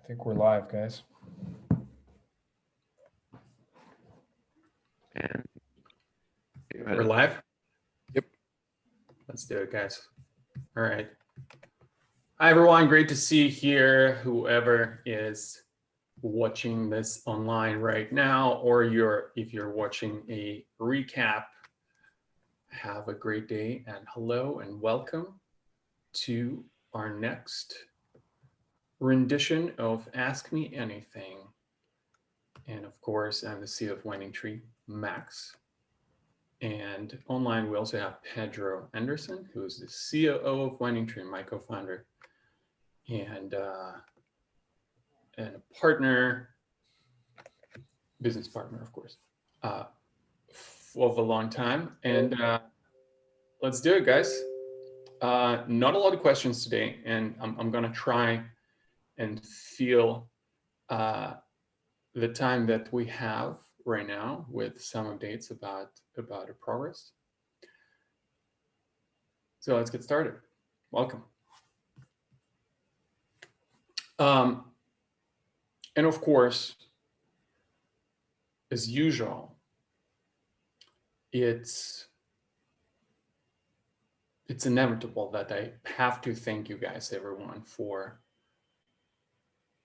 I think we're live, guys. And we're live? Yep. Let's do it, guys. All right. Hi, everyone. Great to see you here, whoever is watching this online right now, or if you're watching a recap, have a great day, and hello and welcome to our next rendition of Ask Me Anything. And of course, I'm the CEO of Winding Tree, Max. And online, we also have Pedro Anderson, who is the COO of Winding Tree, my co-founder, and a partner, business partner, of course, of a long time. And let's do it, guys. Not a lot of questions today, and I'm going to try and fill the time that we have right now with some updates about our progress. So let's get started. Welcome. And of course, as usual, it's inevitable that I have to thank you guys, everyone, for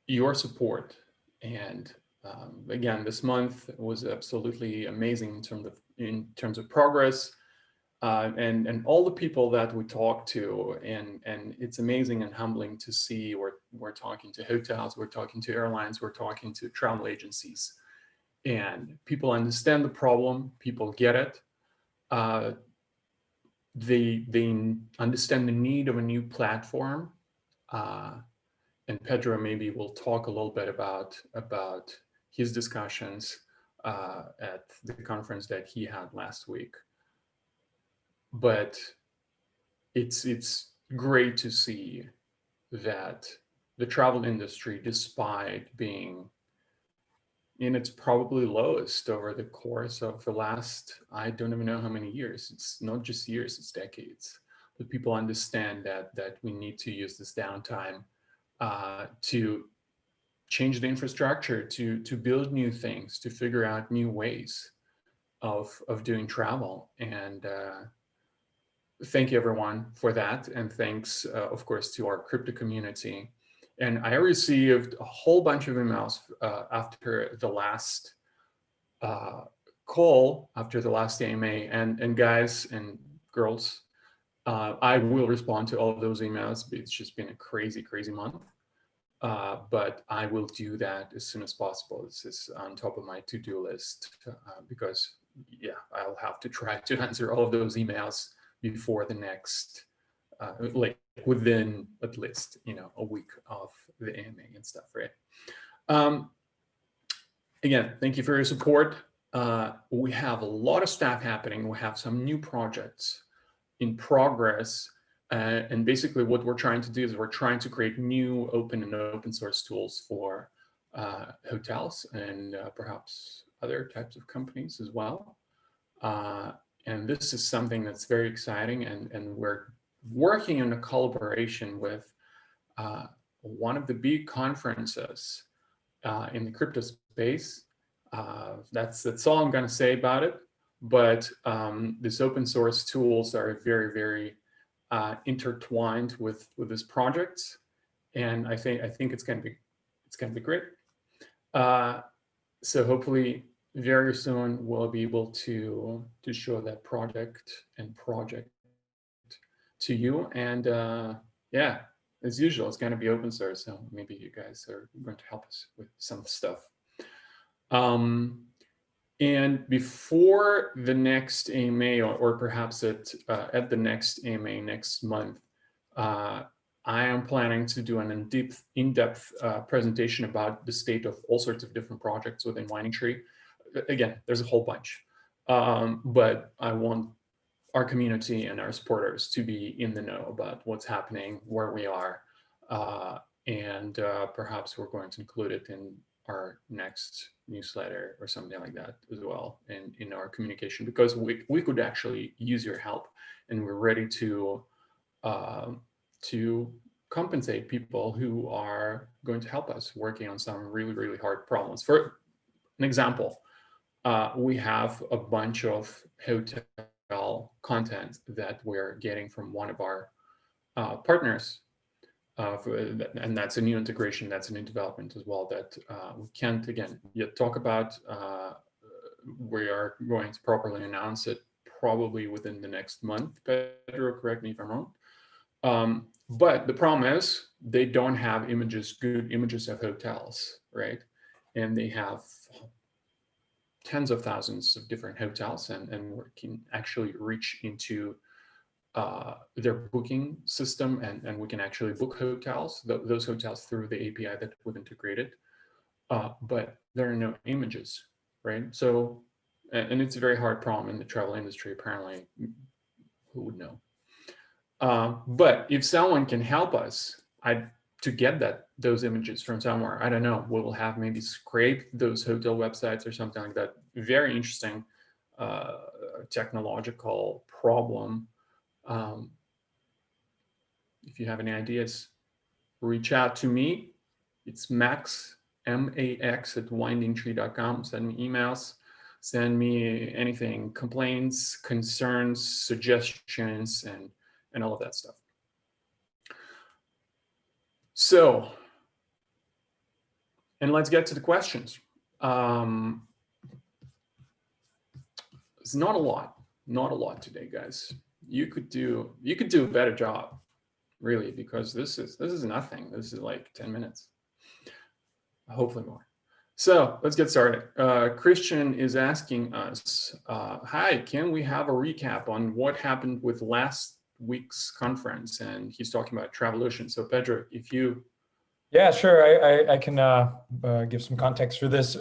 your support. And again, this month was absolutely amazing in terms of progress, and all the people that we talked to, and it's amazing and humbling to see. We're talking to hotels, we're talking to airlines, we're talking to travel agencies, and people understand the problem, people get it. They understand the need of a new platform, and Pedro maybe will talk a little bit about his discussions at the conference that he had last week. But it's great to see that the travel industry, despite being in its probably lowest over the course of the last, I don't even know how many years. It's not just years, it's decades. But people understand that we need to use this downtime to change the infrastructure, to build new things, to figure out new ways of doing travel. And thank you, everyone, for that. And thanks, of course, to our crypto community. And I received a whole bunch of emails after the last call, after the last AMA. And guys and girls, I will respond to all of those emails. It's just been a crazy, crazy month. But I will do that as soon as possible. This is on top of my to-do list because, yeah, I'll have to try to answer all of those emails before the next, like within at least, a week of the AMA and stuff, right? Again, thank you for your support. We have a lot of stuff happening. We have some new projects in progress. And basically what we're trying to do is we're trying to create new open source tools for hotels and perhaps other types of companies as well. And this is something that's very exciting, and we're working in a collaboration with one of the big conferences in the crypto space. That's all I'm going to say about it. But these open source tools are very, very intertwined with this project, and I think it's going to be great. So hopefully very soon we'll be able to show that project to you. And yeah, as usual, it's going to be open source, so maybe you guys are going to help us with some stuff. And before the next AMA, or perhaps at the next AMA next month, I am planning to do an in-depth presentation about the state of all sorts of different projects within Winding Tree. Again, there's a whole bunch, but I want our community and our supporters to be in the know about what's happening, where we are, and perhaps we're going to include it in our next newsletter or something like that as well in our communication, because we could actually use your help, and we're ready to compensate people who are going to help us working on some really, really hard problems. For an example, we have a bunch of hotel content that we're getting from one of our partners. And that's a new integration, that's a new development as well that we can't, again, yet talk about. We are going to properly announce it probably within the next month. Pedro, correct me if I'm wrong. But the problem is they don't have images, good images of hotels, right? And they have tens of thousands of different hotels, and we can actually reach into their booking system, and we can actually book hotels, those hotels through the API that we've integrated. But there are no images, right? So, and it's a very hard problem in the travel industry, apparently. Who would know? But if someone can help us to get those images from somewhere, I don't know, we'll have maybe scrape those hotel websites or something like that. Very interesting technological problem. If you have any ideas, reach out to me. It's Max, M-A-X @windingtree.com. Send me emails, send me anything, complaints, concerns, suggestions, and all of that stuff. So, and let's get to the questions. It's not a lot today, guys. You could do a better job, really, because this is nothing. This is like 10 minutes, hopefully more. So let's get started. Christian is asking us, hi, can we have a recap on what happened with last week's conference? And he's talking about TRevolution. So Pedro, if you... Yeah, sure. I can give some context for this.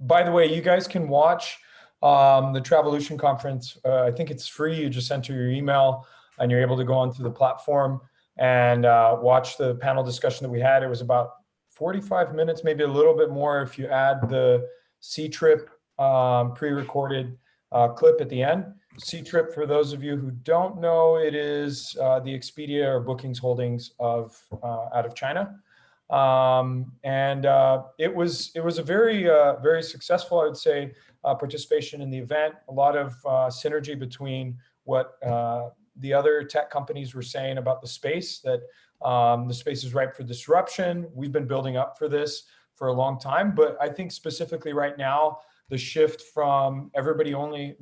By the way, you guys can watch the TRevolution conference. I think it's free. You just enter your email and you're able to go onto the platform and watch the panel discussion that we had. It was about 45 minutes, maybe a little bit more if you add the C-Trip pre-recorded clip at the end. C-Trip, for those of you who don't know, it is the Expedia or bookings holdings of out of China. It was a very successful, I would say, participation in the event. A lot of synergy between what the other tech companies were saying about the space, that the space is ripe for disruption. We've been building up for this for a long time, but I think specifically right now, the shift from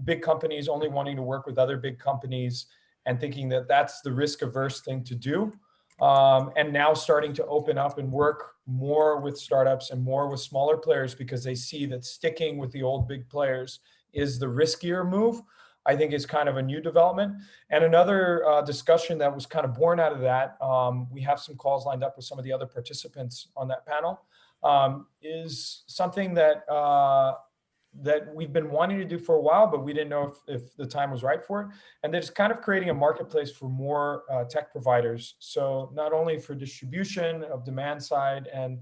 big companies only wanting to work with other big companies and thinking that that's the risk-averse thing to do. And now starting to open up and work more with startups and more with smaller players because they see that sticking with the old big players is the riskier move, I think is kind of a new development. And another discussion that was kind of born out of that, we have some calls lined up with some of the other participants on that panel, is something that that we've been wanting to do for a while, but we didn't know if the time was right for it. And it's kind of creating a marketplace for more tech providers. So not only for distribution of demand side and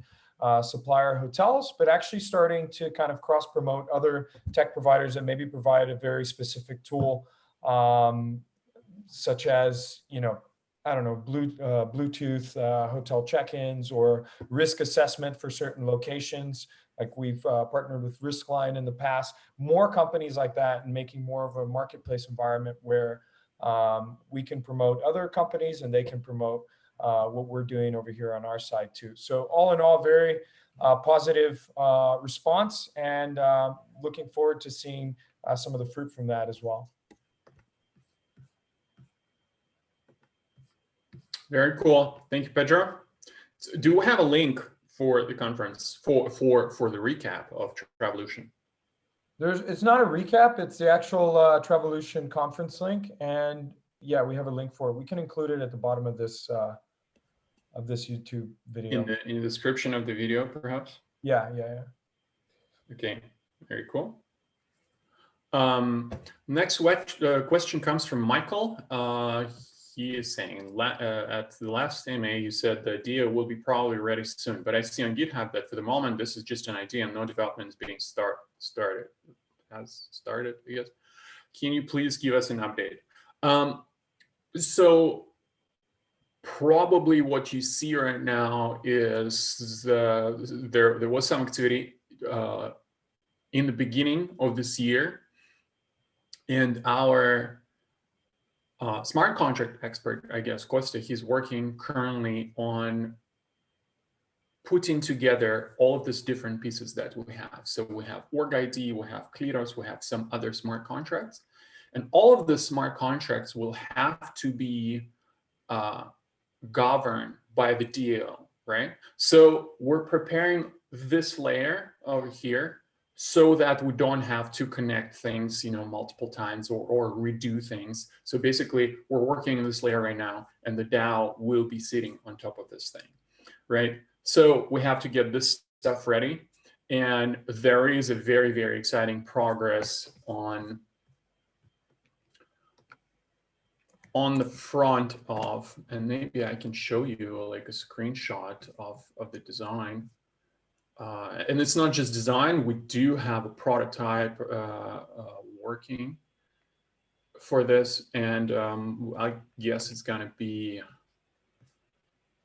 supplier hotels, but actually starting to kind of cross promote other tech providers that maybe provide a very specific tool, such as, I don't know, Bluetooth hotel check-ins or risk assessment for certain locations. Like we've partnered with Riskline in the past, more companies like that, and making more of a marketplace environment where we can promote other companies and they can promote what we're doing over here on our side too. So all in all, very positive response, and looking forward to seeing some of the fruit from that as well. Very cool. Thank you, Pedro. Do we have a link for the conference for the recap of TRevolution? It's not a recap, it's the actual TRevolution conference link, and yeah, we have a link for it. We can include it at the bottom of this YouTube video. In the description of the video, perhaps? Yeah. Okay, very cool. Next question comes from Michael. He is saying, at the last AMA, you said the idea will be probably ready soon, but I see on GitHub that for the moment, this is just an idea and no development is being started. Has started, I guess. Can you please give us an update? So probably what you see right now is there was some activity in the beginning of this year, and our smart contract expert, I guess, Costa, he's working currently on putting together all of these different pieces that we have. So we have org ID, we have Kleros, we have some other smart contracts, and all of the smart contracts will have to be governed by the DAO, right? So we're preparing this layer over here so that we don't have to connect things, multiple times or redo things. So basically, we're working in this layer right now, and the DAO will be sitting on top of this thing, right? So we have to get this stuff ready, and there is a very, very exciting progress on the front of, and maybe I can show you like a screenshot of the design. And it's not just design, we do have a prototype working for this. And I guess it's gonna be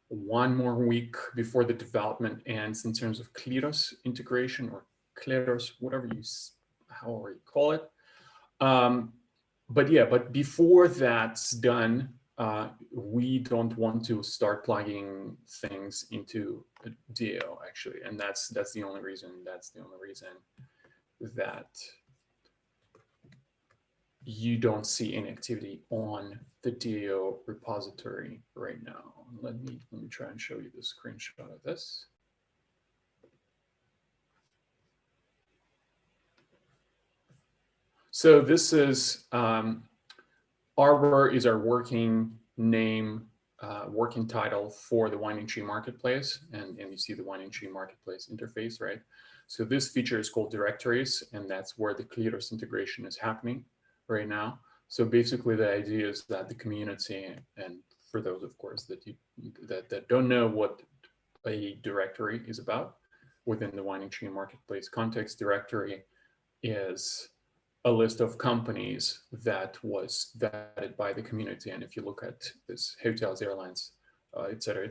one more week before the development ends in terms of Kleros integration, or Kleros, however you call it. But before that's done, we don't want to start plugging things into a DAO, actually, and that's the only reason. That's the only reason that you don't see any activity on the DAO repository right now. Let me try and show you the screenshot of this. So this is Arbor is our working name, working title for the Winding Tree Marketplace, and you see the Winding Tree Marketplace interface, right? So this feature is called directories, and that's where the Kleros integration is happening right now. So basically, the idea is that the community, and for those, of course, that don't know what a directory is about, within the Winding Tree Marketplace context, directory is a list of companies that was vetted by the community. And if you look at this hotels, airlines, et cetera,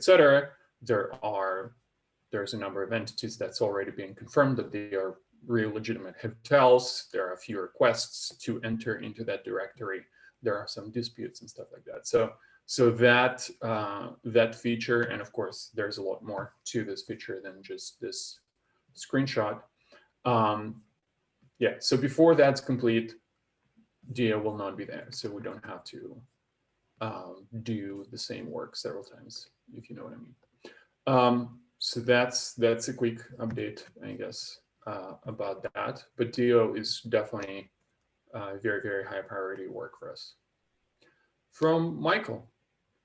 there's a number of entities that's already been confirmed that they are real legitimate hotels. There are a few requests to enter into that directory. There are some disputes and stuff like that. So that feature, and of course, there's a lot more to this feature than just this screenshot. Yeah, so before that's complete, DAO will not be there. So we don't have to do the same work several times, if you know what I mean. So that's a quick update, I guess, about that. But DAO is definitely very, very high priority work for us. From Michael,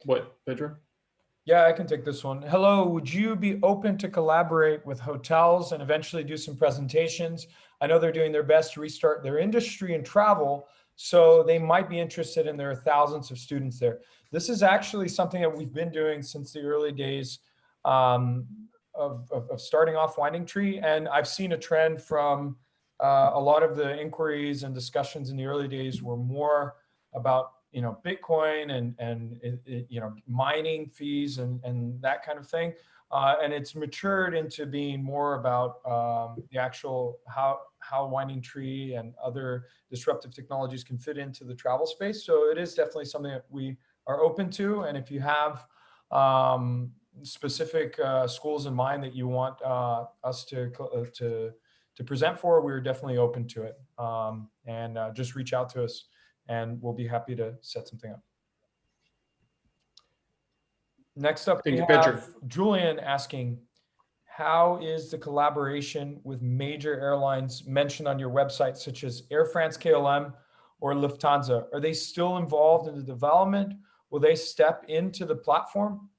what, Pedro? Yeah, I can take this one. Hello, would you be open to collaborate with hotels and eventually do some presentations? I know they're doing their best to restart their industry and travel, so they might be interested, and there are thousands of students there. This is actually something that we've been doing since the early days of starting off Winding Tree, and I've seen a trend from a lot of the inquiries and discussions in the early days were more about Bitcoin and mining fees and that kind of thing. And it's matured into being more about the actual how Winding Tree and other disruptive technologies can fit into the travel space. So it is definitely something that we are open to. And if you have specific schools in mind that you want us to present for, we're definitely open to it. And just reach out to us, and we'll be happy to set something up. Next up, we have Julian asking, how is the collaboration with major airlines mentioned on your website, such as Air France KLM or Lufthansa? Are they still involved in the development? Will they step into the platform?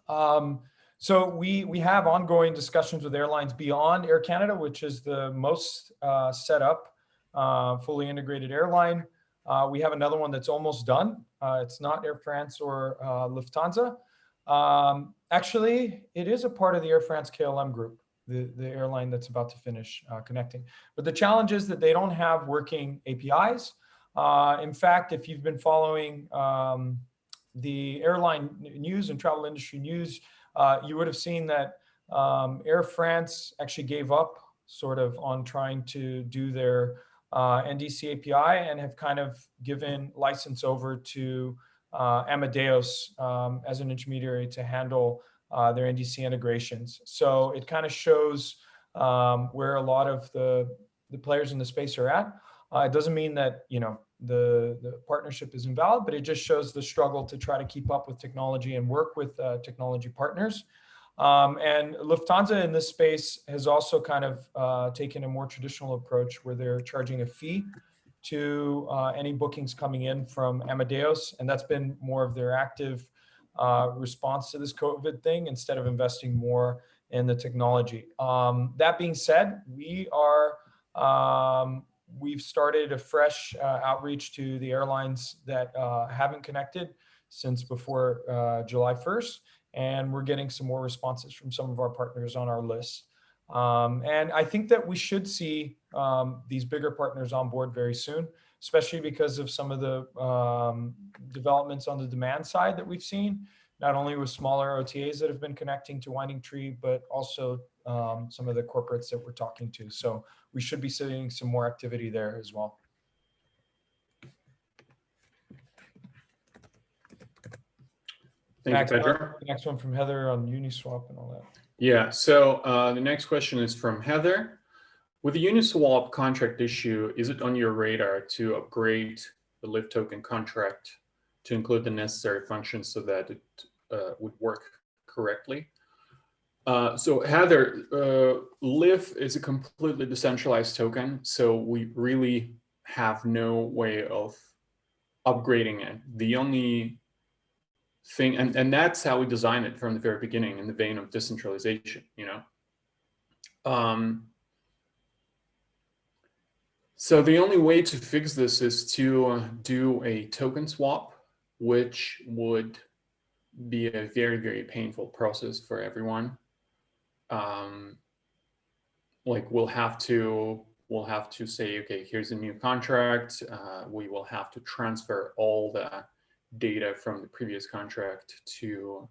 So we have ongoing discussions with airlines beyond Air Canada, which is the most set up, fully integrated airline. We have another one that's almost done. It's not Air France or Lufthansa. Actually, it is a part of the Air France KLM group, the airline that's about to finish connecting. But the challenge is that they don't have working APIs. In fact, if you've been following the airline news and travel industry news, you would have seen that Air France actually gave up sort of on trying to do their NDC API and have kind of given license over to Amadeus as an intermediary to handle their NDC integrations. So it kind of shows where a lot of the players in the space are at. It doesn't mean that, you know, the partnership is invalid, but it just shows the struggle to try to keep up with technology and work with technology partners. And Lufthansa in this space has also kind of taken a more traditional approach where they're charging a fee to any bookings coming in from Amadeus. And that's been more of their active response to this COVID thing instead of investing more in the technology. That being said, we've started a fresh outreach to the airlines that haven't connected since before July 1st. And we're getting some more responses from some of our partners on our list. And I think that we should see these bigger partners on board very soon, especially because of some of the developments on the demand side that we've seen, not only with smaller OTAs that have been connecting to Winding Tree, but also some of the corporates that we're talking to. So we should be seeing some more activity there as well. Thank you, Pedro. The next one from Heather on Uniswap and all that. Yeah, so the next question is from Heather. With the Uniswap contract issue, is it on your radar to upgrade the LIF token contract to include the necessary functions so that it would work correctly? So Heather, LIF is a completely decentralized token, so we really have no way of upgrading it. The only thing, and that's how we designed it from the very beginning, in the vein of decentralization, you know. So the only way to fix this is to do a token swap, which would be a very, very painful process for everyone. Like we'll have to say, okay, here's a new contract. We will have to transfer all the data from the previous contract to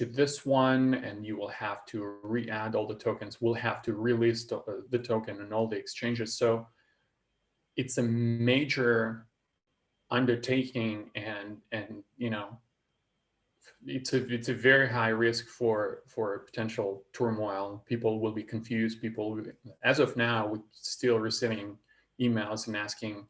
this one, and you will have to re-add all the tokens. We'll have to release the token and all the exchanges. So it's a major undertaking, and you know, it's a very high risk for potential turmoil. People will be confused. People, as of now, we're still receiving emails and asking.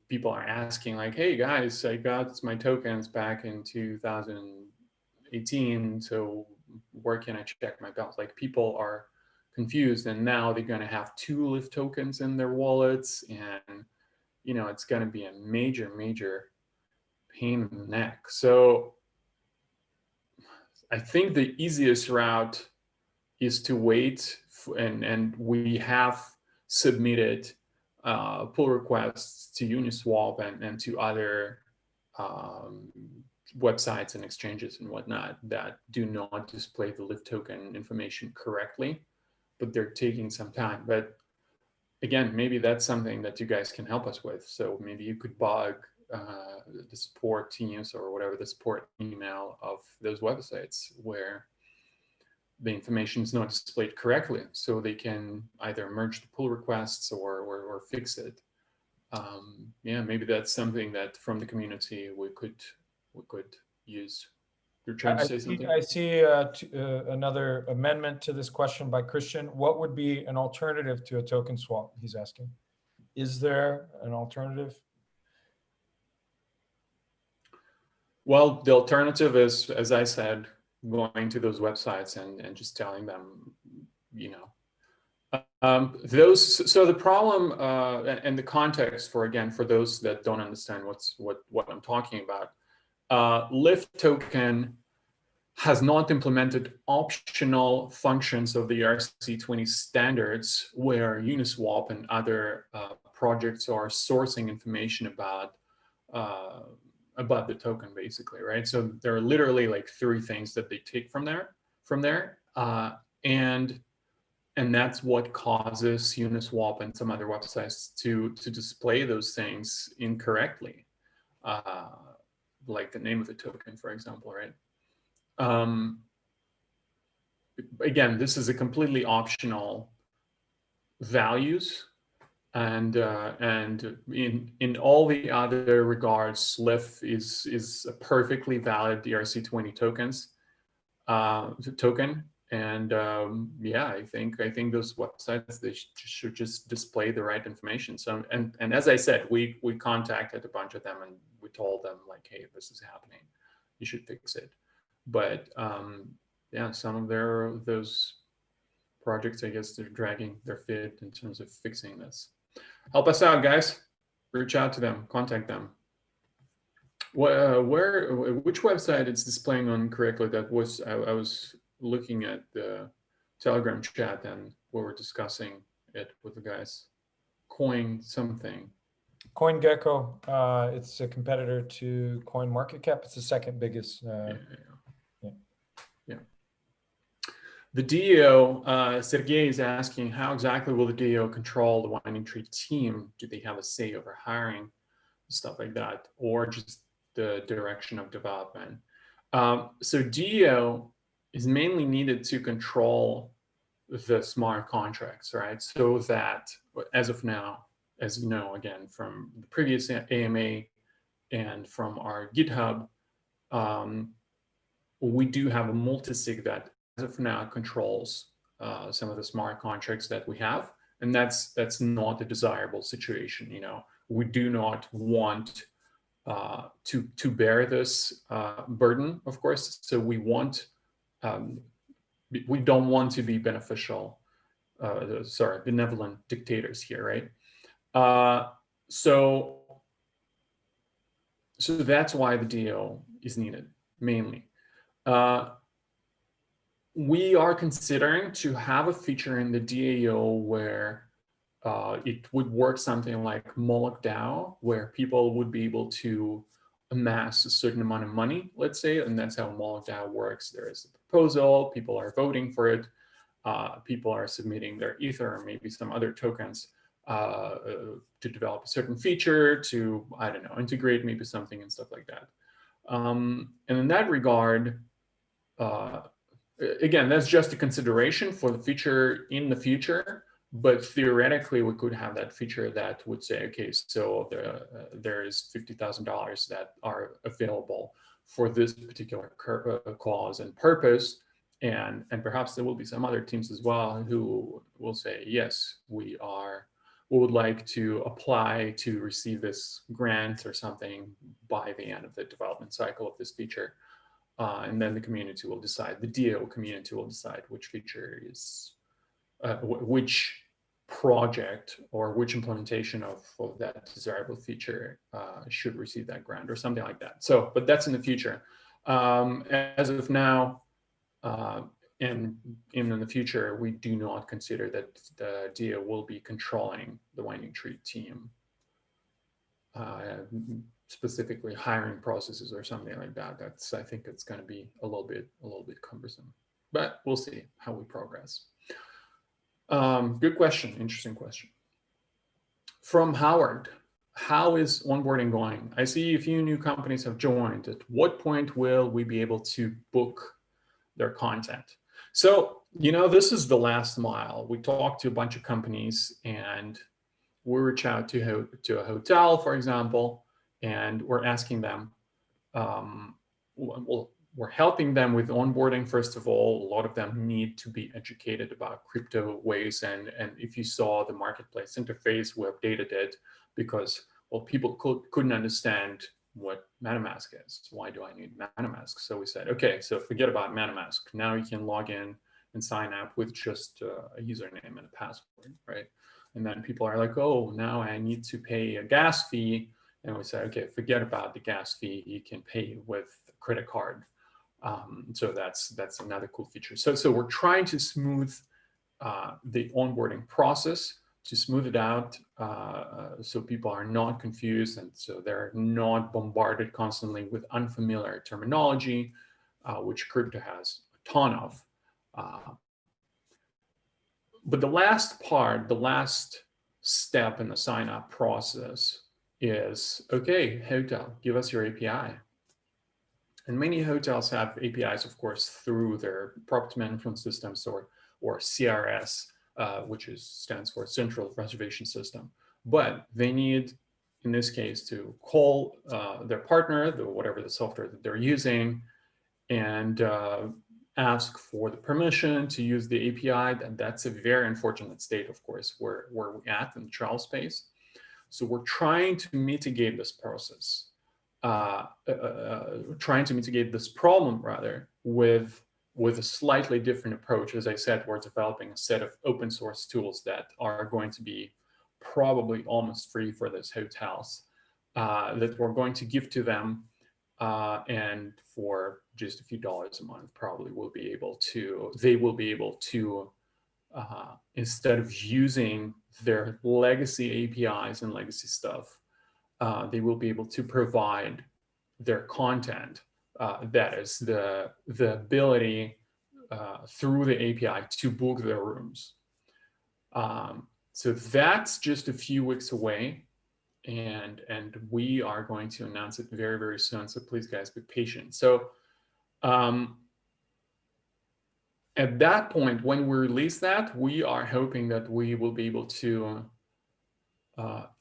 People are asking like, hey guys, I got my tokens back in 2018, so where can I check my balance? Like, people are confused, and now they're going to have 2 LIF tokens in their wallets, and you know, it's going to be a major pain in the neck. So I think the easiest route is to wait, and we have submitted pull requests to Uniswap and to other websites and exchanges and whatnot that do not display the LIF token information correctly, but they're taking some time. But again, maybe that's something that you guys can help us with. So maybe you could bug the support teams or whatever, the support email of those websites where the information is not displayed correctly, so they can either merge the pull requests or fix it. Yeah, maybe that's something that from the community we could use. You're trying to say something? I see another amendment to this question by Christian. What would be an alternative to a token swap? He's asking. Is there an alternative? Well, the alternative is, as I said, going to those websites and just telling them, you know, so the problem and the context for those that don't understand what I'm talking about, LIF token has not implemented optional functions of the ERC-20 standards where Uniswap and other projects are sourcing information about the token, basically, right? So there are literally like 3 things that they take from there, and that's what causes Uniswap and some other websites to display those things incorrectly. like the name of the token, for example, right? Again, this is a completely optional values, and in all the other regards, LIF is a perfectly valid ERC20 token. And yeah, I think those websites, they should just display the right information. So and as I said, we contacted a bunch of them and we told them like, hey, this is happening, you should fix it. But yeah, some of those projects, I guess they're dragging their feet in terms of fixing this. Help us out, guys. Reach out to them, contact them. Which website it's displaying on correctly? That was, I was looking at the Telegram chat and we were discussing it with the guys. Coin something. CoinGecko, it's a competitor to CoinMarketCap. It's the second biggest. Yeah. The DAO, Sergey is asking, how exactly will the DAO control the Winding Tree team? Do they have a say over hiring, stuff like that, or just the direction of development? So DAO is mainly needed to control the smart contracts, right? So that as of now, as you know, again, from the previous AMA and from our GitHub, we do have a multisig that as of now controls some of the smart contracts that we have, and that's not a desirable situation. You know, we do not want to bear this burden, of course. So we want we don't want to be benevolent dictators here, right? So that's why the DAO is needed mainly. We are considering to have a feature in the DAO where it would work something like Moloch DAO, where people would be able to amass a certain amount of money, let's say, and that's how Moloch DAO works. There is a proposal, people are voting for it, people are submitting their Ether or maybe some other tokens to develop a certain feature, to, I don't know, integrate maybe something and stuff like that. And in that regard, again, that's just a consideration for the feature in the future, but theoretically we could have that feature that would say, okay, so there is $50,000 that are available for this particular cause and purpose, and perhaps there will be some other teams as well who will say, yes, we would like to apply to receive this grant or something by the end of the development cycle of this feature. And then the community will decide, the DAO community will decide which feature is, which project or which implementation of that desirable feature should receive that grant or something like that. So, but that's in the future. As of now, and in the future, we do not consider that the DAO will be controlling the Winding Tree team. Specifically hiring processes or something like that. I think it's going to be a little bit cumbersome, but we'll see how we progress. Good question, interesting question. From Howard, how is onboarding going? I see a few new companies have joined. At what point will we be able to book their content? So, you know, this is the last mile. We talked to a bunch of companies and we reach out to a hotel, for example, and we're asking them, well, we're helping them with onboarding. First of all, a lot of them need to be educated about crypto ways. And if you saw the marketplace interface, we updated it because, well, people couldn't understand what MetaMask is. Why do I need MetaMask? So we said, okay, so forget about MetaMask. Now you can log in and sign up with just a username and a password, right? And then people are like, oh, now I need to pay a gas fee. And we said, okay, forget about the gas fee. You can pay with a credit card. So that's another cool feature. So we're trying to smooth the onboarding process, to smooth it out so people are not confused and so they're not bombarded constantly with unfamiliar terminology, which crypto has a ton of. But the last part, the last step in the sign up process is, okay, hotel, give us your API. And many hotels have APIs, of course, through their property management systems or CRS, which stands for Central Reservation System. But they need, in this case, to call their partner, whatever the software that they're using, and ask for the permission to use the API. That's a very unfortunate state, of course, where we're at in the travel space. So we're trying to mitigate this process, trying to mitigate this problem rather with a slightly different approach. As I said, we're developing a set of open source tools that are going to be probably almost free for those hotels that we're going to give to them. And for just a few dollars a month, probably they will be able to, instead of using their legacy APIs and legacy stuff, they will be able to provide their content. That is the ability through the API to book their rooms. So that's just a few weeks away. And we are going to announce it very, very soon. So please, guys, be patient. So at that point, when we release that, we are hoping that we will be able to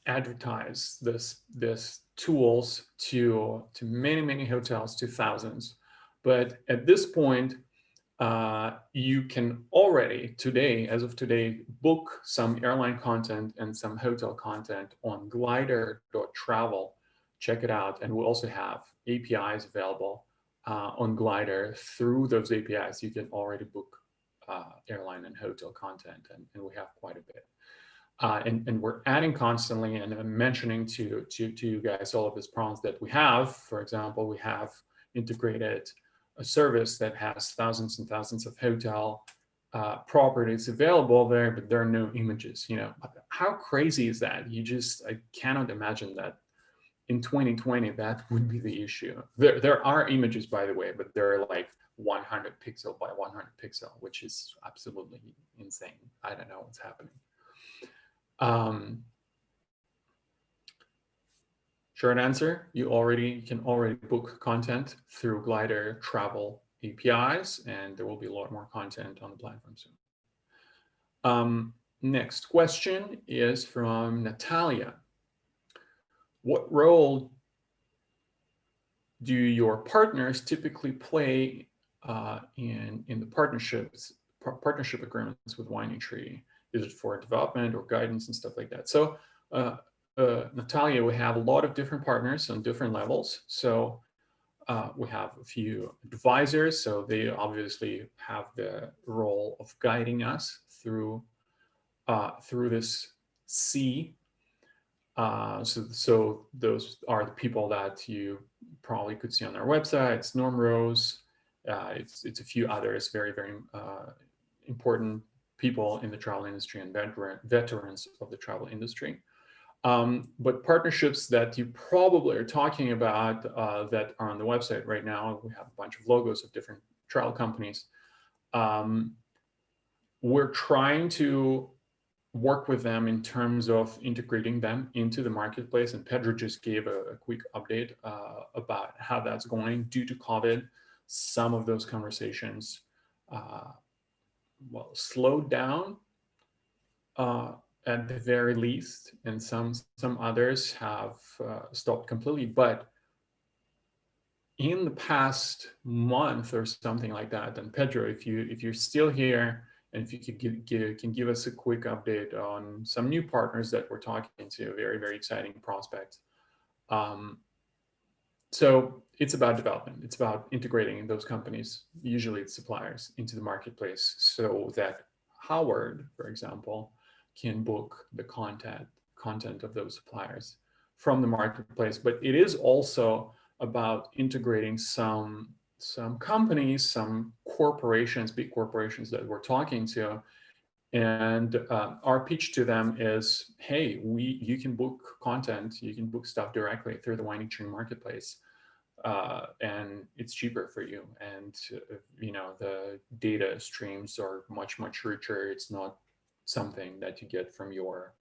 advertise this tools to many, many hotels, to thousands. But at this point, you can already today, as of today, book some airline content and some hotel content on glider.travel. Check it out. And we'll also have APIs available on Glider. Through those APIs, you can already book airline and hotel content, and we have quite a bit. And we're adding constantly, and I'm mentioning to you guys all of these problems that we have. For example, we have integrated a service that has thousands and thousands of hotel properties available there, but there are no images. How crazy is that? I cannot imagine that in 2020 that would be the issue. There are images, by the way, but they're like 100 pixel by 100 pixel, which is absolutely insane. I don't know what's happening. Short answer, you can already book content through Glider Travel APIs, and there will be a lot more content on the platform soon. Next question is from Natalia. What role do your partners typically play in the partnership agreements with WiningTree? Is it for development or guidance and stuff like that? So Natalia, we have a lot of different partners on different levels. So we have a few advisors. So they obviously have the role of guiding us through this C. So those are the people that you probably could see on our website. It's Norm Rose. It's a few others, very, very important people in the travel industry and veterans of the travel industry. But partnerships that you probably are talking about that are on the website right now, we have a bunch of logos of different travel companies. We're trying to work with them in terms of integrating them into the marketplace. And Pedro just gave a quick update about how that's going. Due to COVID, some of those conversations slowed down at the very least, and some others have stopped completely. But in the past month or something like that, and Pedro, if you're still here, and if you can give us a quick update on some new partners that we're talking to, very, very exciting prospects. So it's about development. It's about integrating those companies, usually it's suppliers, into the marketplace so that Howard, for example, can book the content of those suppliers from the marketplace. But it is also about integrating some companies, some corporations, big corporations that we're talking to. And our pitch to them is, hey, you can book content, you can book stuff directly through the WiningTree marketplace. And it's cheaper for you. And the data streams are much, much richer. It's not something that you get from your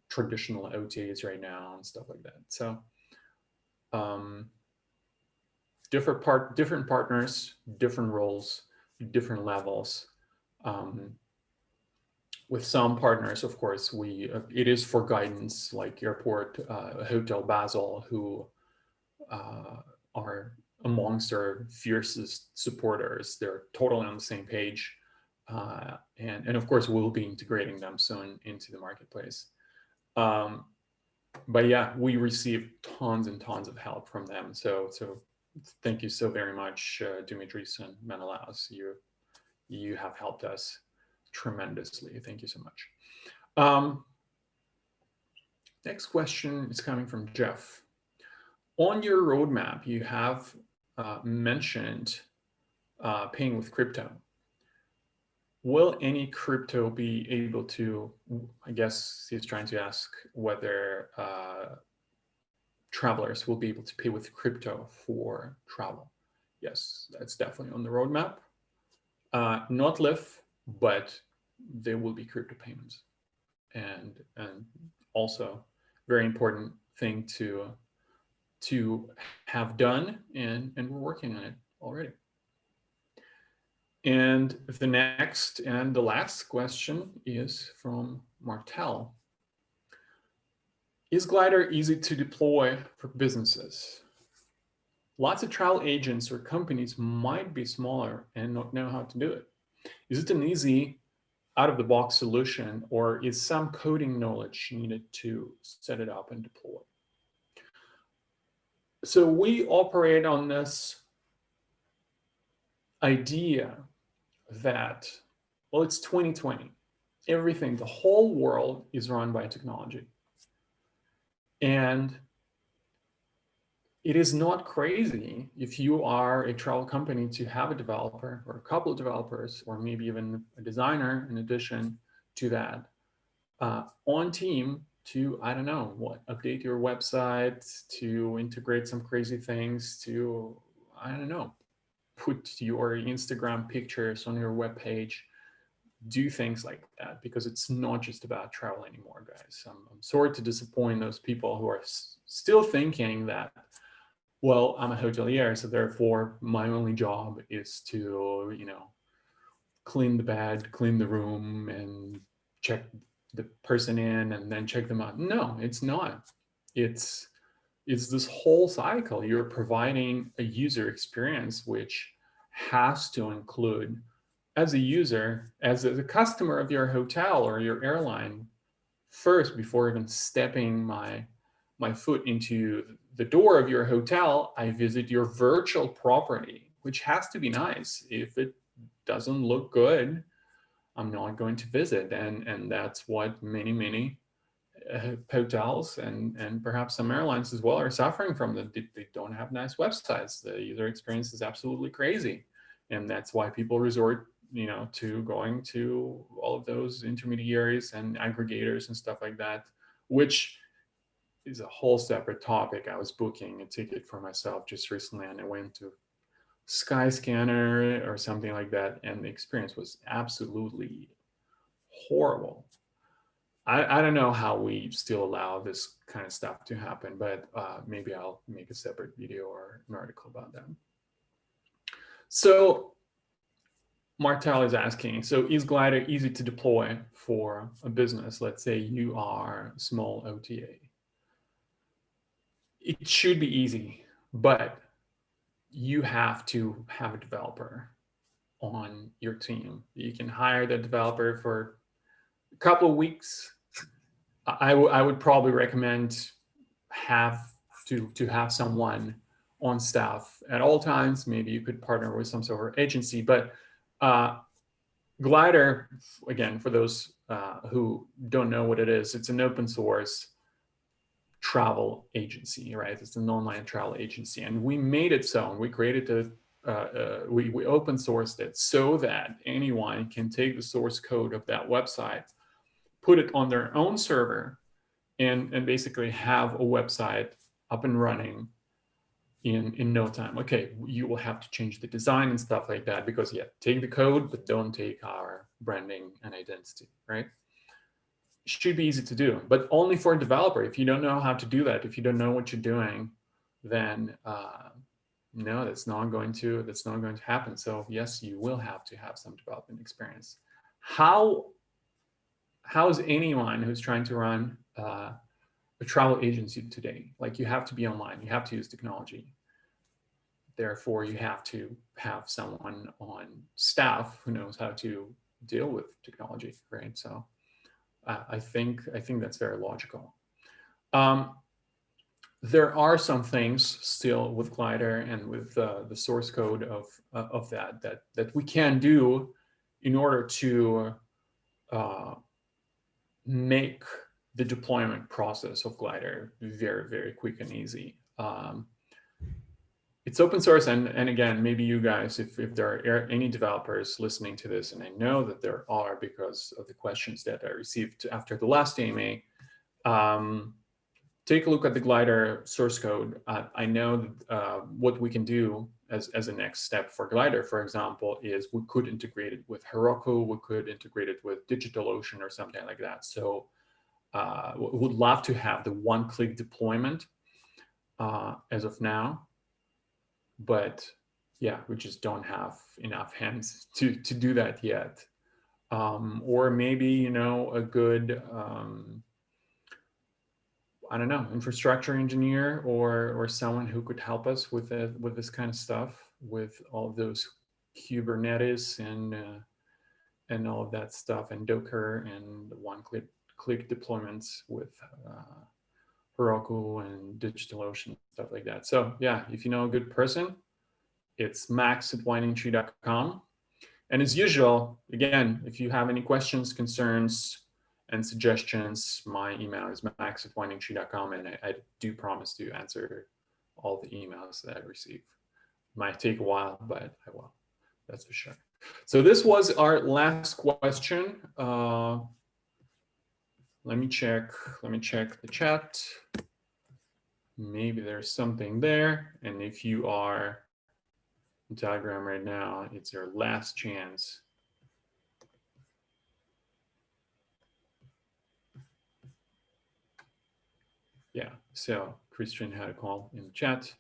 traditional OTAs right now and stuff like that. So different partners, different roles, different levels. With some partners, of course, it is for guidance, like Airport Hotel Basel, who are amongst our fiercest supporters. They're totally on the same page. And of course, we'll be integrating them soon into the marketplace. But yeah, we receive tons and tons of help from them. So thank you so very much, Dimitris and Menelaus. You have helped us tremendously. Thank you so much. Next question is coming from Jeff. On your roadmap, you have mentioned paying with crypto. Will any crypto be able to, I guess he's trying to ask whether travelers will be able to pay with crypto for travel. Yes, that's definitely on the roadmap. Not Lyft, but there will be crypto payments. And also very important thing to have done, and we're working on it already. And the next and the last question is from Martel. Is Glider easy to deploy for businesses? Lots of travel agents or companies might be smaller and not know how to do it. Is it an easy out-of-the-box solution, or is some coding knowledge needed to set it up and deploy? So we operate on this idea that, well, it's 2020. Everything, the whole world is run by technology. And it is not crazy if you are a travel company to have a developer or a couple of developers, or maybe even a designer in addition to that, on team to, I don't know, update your website, to integrate some crazy things, to, I don't know, put your Instagram pictures on your webpage, do things like that, because it's not just about travel anymore, guys. I'm sorry to disappoint those people who are still thinking that, well, I'm a hotelier, so therefore my only job is to, you know, clean the bed, clean the room, and check the person in, and then check them out. No, it's not. It's this whole cycle. You're providing a user experience which has to include, as a user, as a customer of your hotel or your airline, first, before even stepping my foot into the door of your hotel, I visit your virtual property, which has to be nice. If it doesn't look good, I'm not going to visit. And that's what many hotels and perhaps some airlines as well are suffering from. That they don't have nice websites. The user experience is absolutely crazy. And that's why people resort, you know, to going to all of those intermediaries and aggregators and stuff like that, which is a whole separate topic. I was booking a ticket for myself just recently, and I went to Skyscanner or something like that, and the experience was absolutely horrible. I don't know how we still allow this kind of stuff to happen, but maybe I'll make a separate video or an article about that. So Martel is asking, so is Glider easy to deploy for a business? Let's say you are a small OTA. It should be easy, but you have to have a developer on your team. You can hire the developer for a couple of weeks. I would probably recommend to have someone on staff at all times. Maybe you could partner with some sort of agency, but Glider, again, for those who don't know what it is, it's an open source travel agency, right? It's an online travel agency, and we made it so, and we created we open sourced it so that anyone can take the source code of that website, put it on their own server, and basically have a website up and running in no time. Okay, you will have to change the design and stuff like that, because yeah, take the code, but don't take our branding and identity, right? Should be easy to do, but only for a developer. If you don't know how to do that, if you don't know what you're doing, then no, that's not going to happen. So yes, you will have to have some development experience. How is anyone who's trying to run a travel agency today? Like, you have to be online, you have to use technology. Therefore, you have to have someone on staff who knows how to deal with technology, right? So I think that's very logical. There are some things still with Glider and with the source code of that we can do in order to make the deployment process of Glider very, very quick and easy. It's open source, and again, maybe you guys, if there are any developers listening to this, and I know that there are because of the questions that I received after the last AMA, take a look at the Glider source code. I know that, what we can do as a next step for Glider, for example, is we could integrate it with Heroku, we could integrate it with DigitalOcean or something like that. So would love to have the one-click deployment as of now, but yeah, we just don't have enough hands to do that yet. Or maybe, you know, a good I don't know, infrastructure engineer or someone who could help us with this kind of stuff, with all of those Kubernetes and all of that stuff, and Docker and one-click deployments with Heroku and DigitalOcean, stuff like that. So yeah, if you know a good person, it's max@windingtree.com. And as usual, again, if you have any questions, concerns, and suggestions, my email is max@windingtree.com, and I do promise to answer all the emails that I receive. Might take a while, but I will. That's for sure. So this was our last question. Let me check the chat. Maybe there's something there. And if you are on Telegram right now, it's your last chance. Yeah, so Christian had a call in the chat.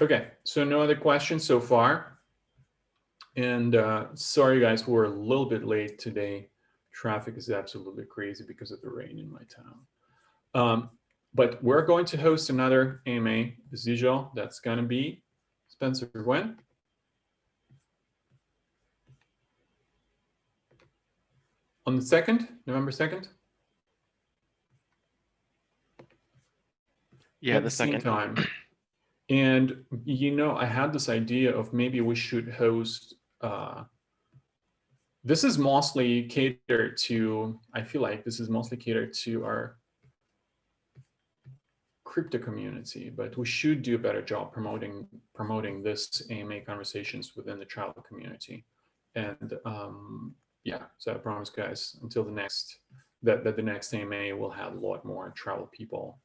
Okay, so no other questions so far. And sorry guys, we're a little bit late today. Traffic is absolutely crazy because of the rain in my town. But we're going to host another AMA as usual. That's gonna be, Spencer, when? On the 2nd, November 2nd? Yeah, at the same 2nd. time. And you know, I had this idea of maybe we should host. This is mostly catered to. I feel like this is mostly catered to our crypto community, but we should do a better job promoting this AMA conversations within the travel community. And yeah, so I promise, guys, until the next the next AMA will have a lot more travel people.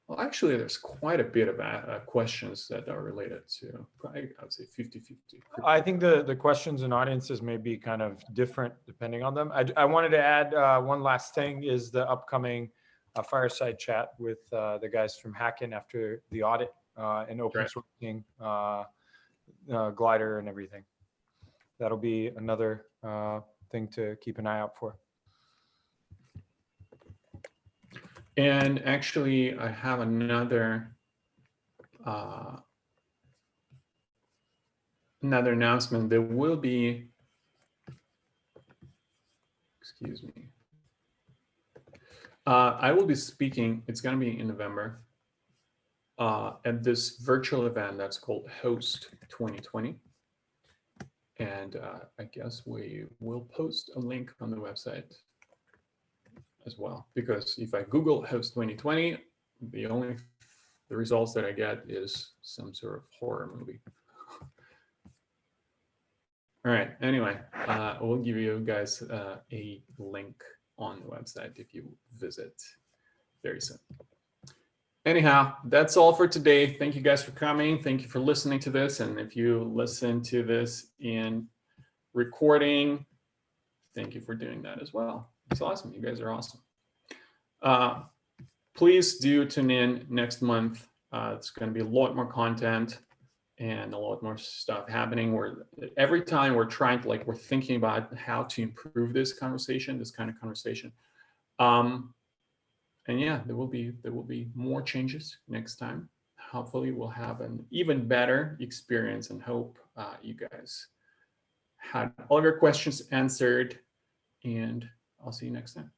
Well, actually, there's quite a bit of questions that are related to, I would say 50-50. I think the questions and audiences may be kind of different depending on them. I wanted to add one last thing is the upcoming fireside chat with the guys from Hackin after the audit and open sourcing Glider and everything. That'll be another thing to keep an eye out for. And actually, I have another announcement. There will be, excuse me, I will be speaking, it's going to be in November, at this virtual event that's called Host 2020. And I guess we will post a link on the website as well, because if I Google Host 2020, the results that I get is some sort of horror movie. All right, anyway, we'll give you guys a link on the website if you visit very soon. Anyhow, that's all for today. Thank you guys for coming. Thank you for listening to this. And if you listen to this in recording, thank you for doing that as well. It's awesome. You guys are awesome. please do tune in next month. It's going to be a lot more content and a lot more stuff happening. Where every time we're trying to we're thinking about how to improve this conversation, this kind of conversation. And yeah, there will be more changes next time. Hopefully, we'll have an even better experience, and hope you guys had all your questions answered. And I'll see you next time.